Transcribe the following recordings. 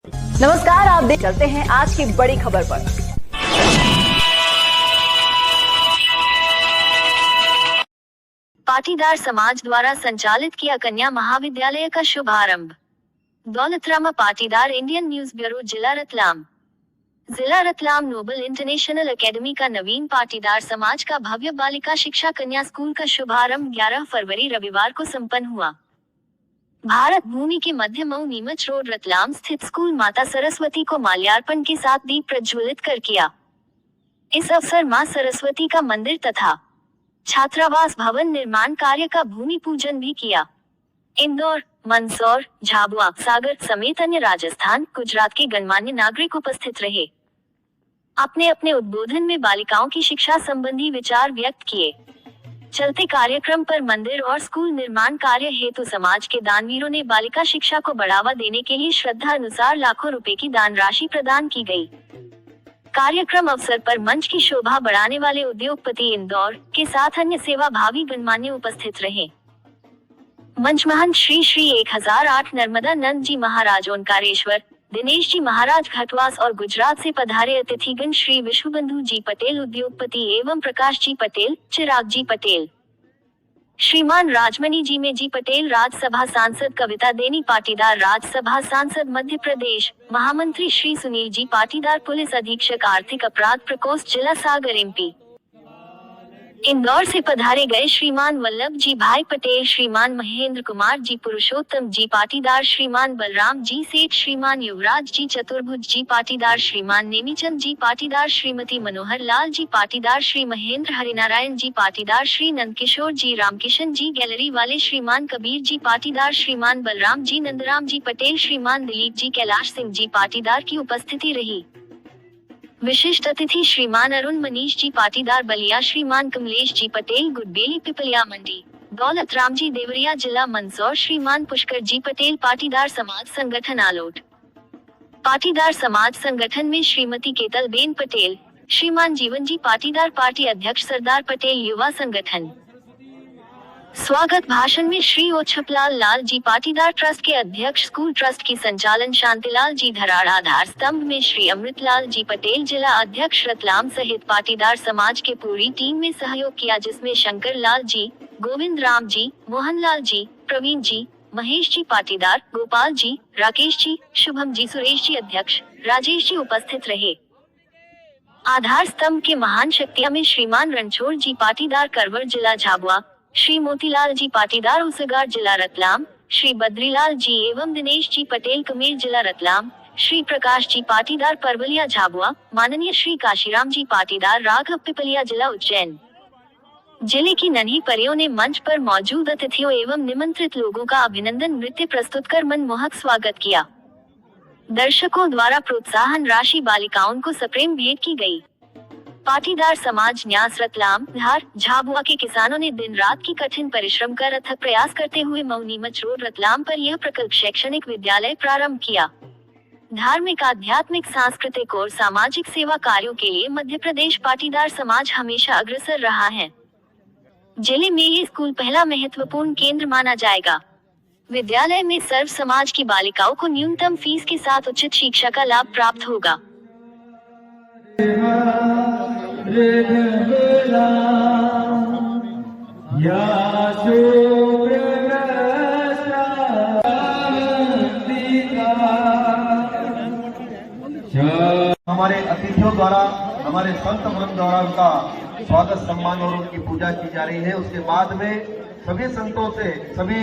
नमस्कार, आप देख चलते हैं आज की बड़ी खबर पर। पाटीदार समाज द्वारा संचालित किया कन्या महाविद्यालय का शुभारंभ। दौलतरामा पाटीदार, इंडियन न्यूज ब्यूरो, जिला रतलाम। जिला रतलाम नोबल इंटरनेशनल एकेडमी का नवीन पाटीदार समाज का भव्य बालिका शिक्षा कन्या स्कूल का शुभारंभ 11 फरवरी रविवार को संपन्न हुआ। भारत भूमि के मध्य मऊ नीमच रोड रतलाम स्थित स्कूल माता सरस्वती को माल्यार्पण के साथ दीप प्रज्वलित कर किया। इस अवसर मां सरस्वती का मंदिर तथा छात्रावास भवन निर्माण कार्य का भूमि पूजन भी किया। इंदौर, मंदसौर, झाबुआ, सागर समेत अन्य राजस्थान, गुजरात के गणमान्य नागरिक उपस्थित रहे। अपने अपने उद्बोधन में बालिकाओं की शिक्षा संबंधी विचार व्यक्त किए। चलते कार्यक्रम पर मंदिर और स्कूल निर्माण कार्य हेतु समाज के दानवीरों ने बालिका शिक्षा को बढ़ावा देने के लिए श्रद्धा अनुसार लाखों रुपए की दान राशि प्रदान की गई। कार्यक्रम अवसर पर मंच की शोभा बढ़ाने वाले उद्योगपति इंदौर के साथ अन्य सेवा भावी गणमान्य उपस्थित रहे। मंच महंत श्री 1008 नर्मदा नंद जी महाराज ओंकारेश्वर, दिनेश जी महाराज घटवास और गुजरात से पधारे अतिथिगण श्री विश्वबंधु जी पटेल उद्योगपति एवं प्रकाश जी पटेल, चिराग जी पटेल, श्रीमान राजमणि जी में जी पटेल राज्यसभा सांसद, कविता देनी पाटीदार राज्यसभा सांसद मध्य प्रदेश, महामंत्री श्री सुनील जी पाटीदार, पुलिस अधीक्षक आर्थिक अपराध प्रकोष्ठ जिला सागर एमपी। इंदौर से पधारे गए श्रीमान वल्लभ जी भाई पटेल, श्रीमान महेंद्र कुमार जी पुरुषोत्तम जी पाटीदार, श्रीमान बलराम जी सेठ, श्रीमान युवराज जी चतुर्भुज जी पाटीदार, श्रीमान नेमीचंद जी पाटीदार, श्रीमती मनोहर लाल जी पाटीदार, श्री महेंद्र हरिनारायण जी पाटीदार, श्री नंदकिशोर जी रामकिशन जी गैलरी वाले, श्रीमान कबीर जी पाटीदार, श्रीमान बलराम जी नंदराम जी पटेल, श्रीमान दिलीप जी कैलाश सिंह जी पाटीदार की उपस्थिति रही। विशिष्ट अतिथि श्रीमान अरुण मनीष जी पाटीदार बलिया, श्रीमान कमलेश जी पटेल गुडबेली पिपलिया मंडी, दौलतराम जी देवरिया जिला मंदसौर, श्रीमान पुष्कर जी पटेल पाटीदार समाज संगठन आलोट। पाटीदार समाज संगठन में श्रीमती केतलबेन पटेल, श्रीमान जीवन जी पाटीदार, पार्टी अध्यक्ष सरदार पटेल युवा संगठन। स्वागत भाषण में श्री ओछपलाल लाल जी पाटीदार ट्रस्ट के अध्यक्ष, स्कूल ट्रस्ट की संचालन शांतिलाल जी धराड़, आधार स्तंभ में श्री अमृतलाल जी पटेल जिला अध्यक्ष रतलाम सहित पाटीदार समाज के पूरी टीम में सहयोग किया, जिसमें शंकर लाल जी, गोविंद राम जी, मोहन लाल जी, प्रवीण जी, महेश जी पाटीदार, गोपाल जी, राकेश जी, शुभम जी, सुरेश जी अध्यक्ष, राजेश जी उपस्थित रहे। आधार स्तंभ के महान शक्तियां में श्रीमान रणछोड़ जी पाटीदार करवर जिला झाबुआ, श्री मोतीलाल जी पाटीदार उसगार जिला रतलाम, श्री बद्रीलाल जी एवं दिनेश जी पटेल कमेर जिला रतलाम, श्री प्रकाश जी पाटीदार परवलिया झाबुआ, माननीय श्री काशीराम जी पाटीदार राघव पिपलिया जिला उज्जैन। जिले की नन्ही परियों ने मंच पर मौजूद अतिथियों एवं निमंत्रित लोगों का अभिनंदन नृत्य प्रस्तुत कर मनमोहक स्वागत किया। दर्शकों द्वारा प्रोत्साहन राशि बालिकाओं को सप्रेम भेंट की गई। पाटीदार समाज न्यास रतलाम, धार, झाबुआ के किसानों ने दिन रात की कठिन परिश्रम कर अथक प्रयास करते हुए मऊ नीमच रोड रतलाम पर यह प्रकल्प शैक्षणिक विद्यालय प्रारंभ किया। धार्मिक, आध्यात्मिक, सांस्कृतिक और सामाजिक सेवा कार्यों के लिए मध्य प्रदेश पाटीदार समाज हमेशा अग्रसर रहा है। जिले में ये स्कूल पहला महत्वपूर्ण केंद्र माना जाएगा। विद्यालय में सर्व समाज की बालिकाओं को न्यूनतम फीस के साथ उचित शिक्षा का लाभ प्राप्त होगा। हमारे अतिथियों द्वारा, हमारे संत वृंद द्वारा उनका स्वागत, सम्मान और उनकी पूजा की जा रही है। उसके बाद में सभी संतों से, सभी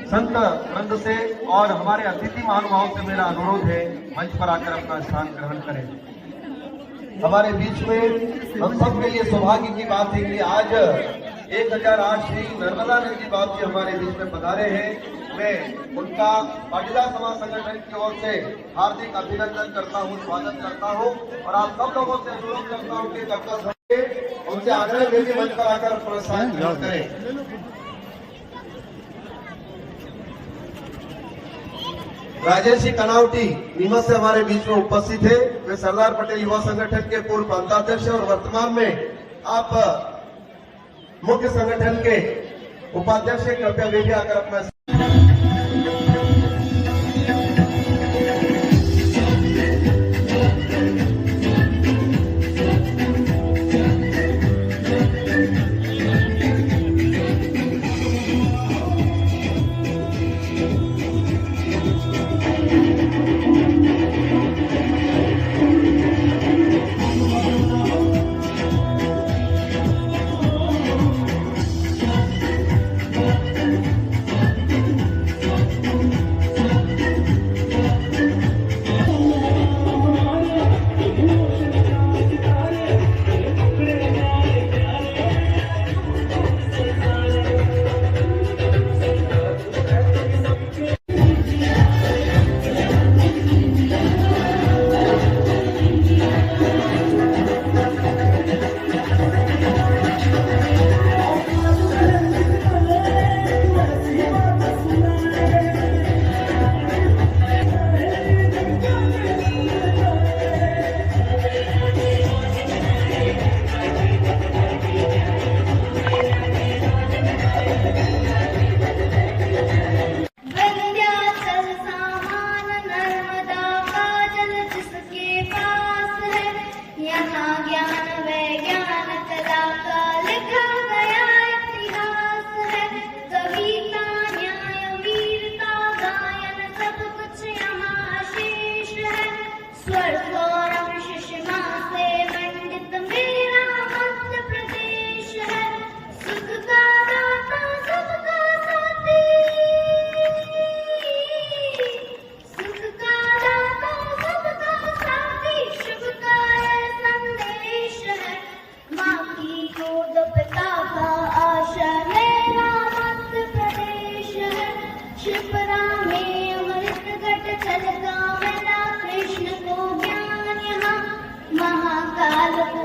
संत वृंद से और हमारे अतिथि महानुभावों से मेरा अनुरोध है, मंच पर आकर अपना स्थान ग्रहण करें। हमारे बीच में हम सब के लिए सौभाग्य की बात है कि आज 1008 श्री नर्मदा नंद जी बाबू जी हमारे बीच में पधारे हैं। मैं उनका पाटीदार समाज संगठन की ओर से हार्दिक अभिनंदन करता हूं, स्वागत करता हूं और आप सब लोगों से अनुरोध करता हूं कि कर्तव्य उनसे आग्रह करके मंच पर आकर प्रोत्साहन करें। राजेश जी कनावटी नीमच से हमारे बीच में उपस्थित है। वे सरदार पटेल युवा संगठन के पूर्व प्रांताध्यक्ष और वर्तमान में आप मुख्य संगठन के उपाध्यक्ष है। कृपया वे भी आकर अपना स्वर सौरभ सुषमा से मंडित मेरा मध्य प्रदेश है। सुख का दाता सबका साथी, सुख का दाता सबका साथी, शुभ का ये संदेश है। माँ की गोद पिता का आशा मेरा मध्य प्रदेश है। शिप्रा में अमृत घट चलता मेरा कृष्ण को ज्ञान यहाँ महाकाल को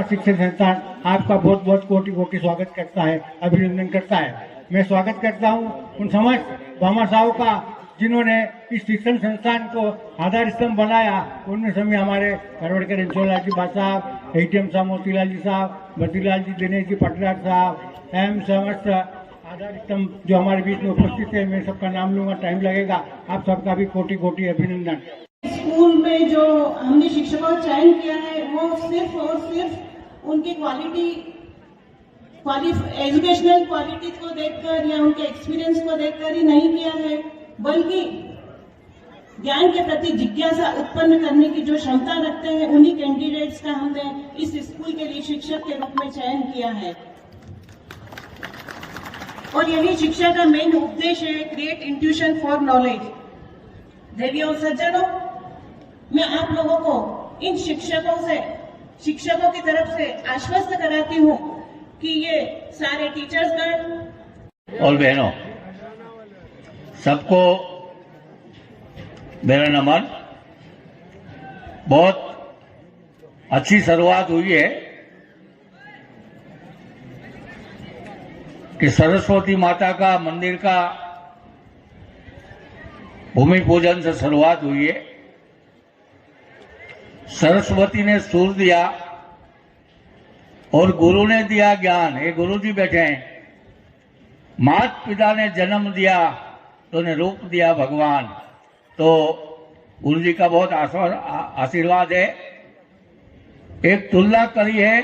शिक्षण संस्थान आपका बहुत बहुत कोटि कोटि स्वागत करता है, अभिनंदन करता है। मैं स्वागत करता हूँ उन समस्त भामा साहब का जिन्होंने इस शिक्षण संस्थान को आधार स्तंभ बनाया। उनमें सभी हमारे करवड़कर इंसोलाल जी भाई साहब, एटीएम साहब मोतीलाल जी साहब, बद्रीलाल जी, दिनेश जी पटरार साहब, एम समस्त आधार स्तंभ जो हमारे बीच में उपस्थित है। मैं सबका नाम लूंगा, टाइम लगेगा। आप सबका भी कोटि कोटि अभिनंदन। स्कूल में जो हमने शिक्षकों का चयन किया है वो सिर्फ और सिर्फ उनकी एजुकेशनल क्वालिटीज को देखकर या उनके एक्सपीरियंस को देखकर ही नहीं किया है, बल्कि ज्ञान के प्रति जिज्ञासा उत्पन्न करने की जो क्षमता रखते हैं उन्हीं कैंडिडेट्स का हमने इस स्कूल के लिए शिक्षक के रूप में चयन किया है। और यही शिक्षा का मेन उद्देश्य है, क्रिएट इंट्यूशन फॉर नॉलेज। देवियों और सज्जनों, मैं आप लोगों को इन शिक्षकों की तरफ से आश्वस्त कराती हूँ कि ये सारे टीचर्स गण और बहनों, सबको मेरा नमन। बहुत अच्छी शुरुआत हुई है कि सरस्वती माता का मंदिर का भूमि पूजन से शुरुआत हुई है। सरस्वती ने सूर दिया और गुरु ने दिया ज्ञान। ये गुरु जी बैठे हैं। माता पिता ने जन्म दिया तो ने रूप दिया भगवान। तो गुरु जी का बहुत आशीर्वाद है। एक तुलना करी है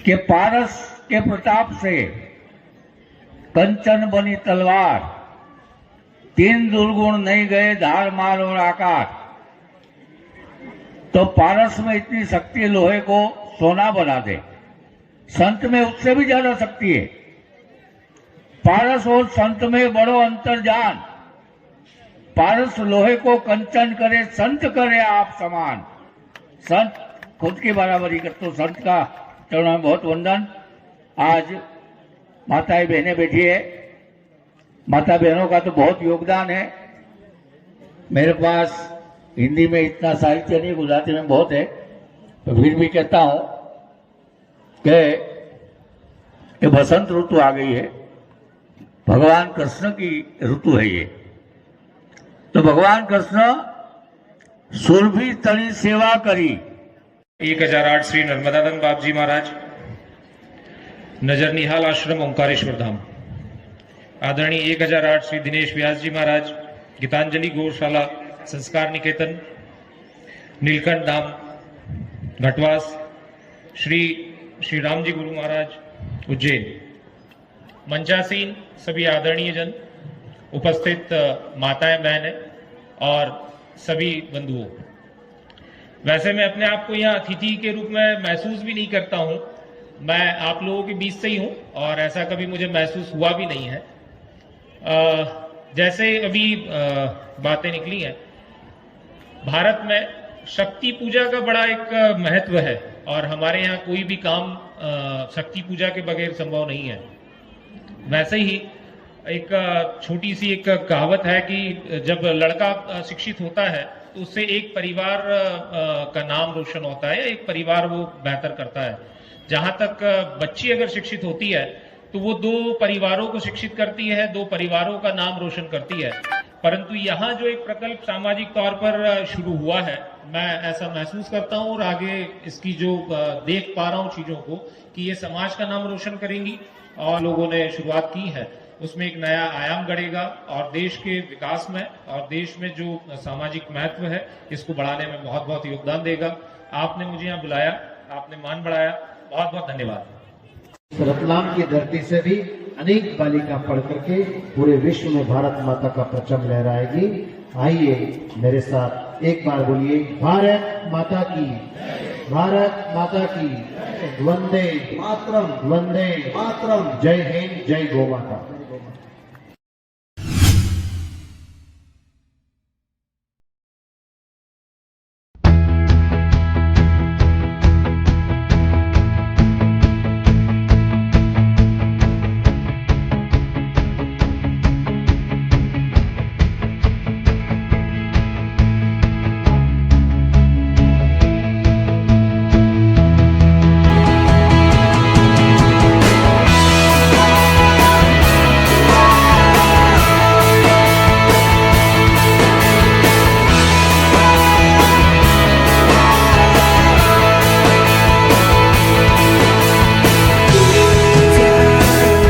कि पारस के प्रताप से कंचन बनी तलवार, तीन दुर्गुण नहीं गए धार मार और आकार। तो पारस में इतनी शक्ति लोहे को सोना बना दे। संत में उससे भी ज्यादा शक्ति है। पारस और संत में बड़ो अंतर जान। पारस लोहे को कंचन करे, संत करे आप समान। संत खुद की बराबरी कर। तो संत का चरणों में बहुत वंदन। आज माताएं बहनें बैठी है। माता बहनों का तो बहुत योगदान है। मेरे पास हिंदी में इतना साहित्य नहीं, गुजराती में बहुत है, तो फिर भी कहता हूं कि ये बसंत ऋतु आ गई है। भगवान कृष्ण की ऋतु है ये। तो भगवान कृष्ण सुरभि तनी सेवा करी। 1008 श्री नर्मदानंद बाप जी महाराज, नजर निहाल आश्रम ओंकारेश्वर धाम। आदरणीय 1008 श्री दिनेश व्यास जी महाराज, गीतांजलि गौशाला संस्कार निकेतन, नीलकंठ धाम घटवास। श्री राम जी गुरु महाराज उज्जैन। मंचासीन सभी आदरणीय जन, उपस्थित माताएं बहनें और सभी बंधुओं, वैसे मैं अपने आप को यहाँ अतिथि के रूप में महसूस भी नहीं करता हूँ। मैं आप लोगों के बीच से ही हूँ और ऐसा कभी मुझे महसूस हुआ भी नहीं है। जैसे अभी बातें निकली हैं, भारत में शक्ति पूजा का बड़ा एक महत्व है और हमारे यहाँ कोई भी काम शक्ति पूजा के बगैर संभव नहीं है। वैसे ही एक छोटी सी एक कहावत है कि जब लड़का शिक्षित होता है तो उससे एक परिवार का नाम रोशन होता है, एक परिवार वो बेहतर करता है। जहां तक बच्ची अगर शिक्षित होती है तो वो दो परिवारों को शिक्षित करती है, दो परिवारों का नाम रोशन करती है। परंतु यहाँ जो एक प्रकल्प सामाजिक तौर पर शुरू हुआ है, मैं ऐसा महसूस करता हूँ और आगे इसकी जो देख पा रहा हूँ चीजों को कि ये समाज का नाम रोशन करेंगी और लोगों ने शुरुआत की है, उसमें एक नया आयाम गढ़ेगा और देश के विकास में और देश में जो सामाजिक महत्व है इसको बढ़ाने में बहुत बहुत योगदान देगा। आपने मुझे यहाँ बुलाया, आपने मान बढ़ाया, बहुत बहुत धन्यवाद। रतलाम की धरती से भी अनेक बालिका पढ़ करके पूरे विश्व में भारत माता का परचम लहराएगी। आइए मेरे साथ एक बार बोलिए, भारत माता की, भारत माता की, वंदे मातरम, वंदे मातरम। जय हिंद, जय गौ माता।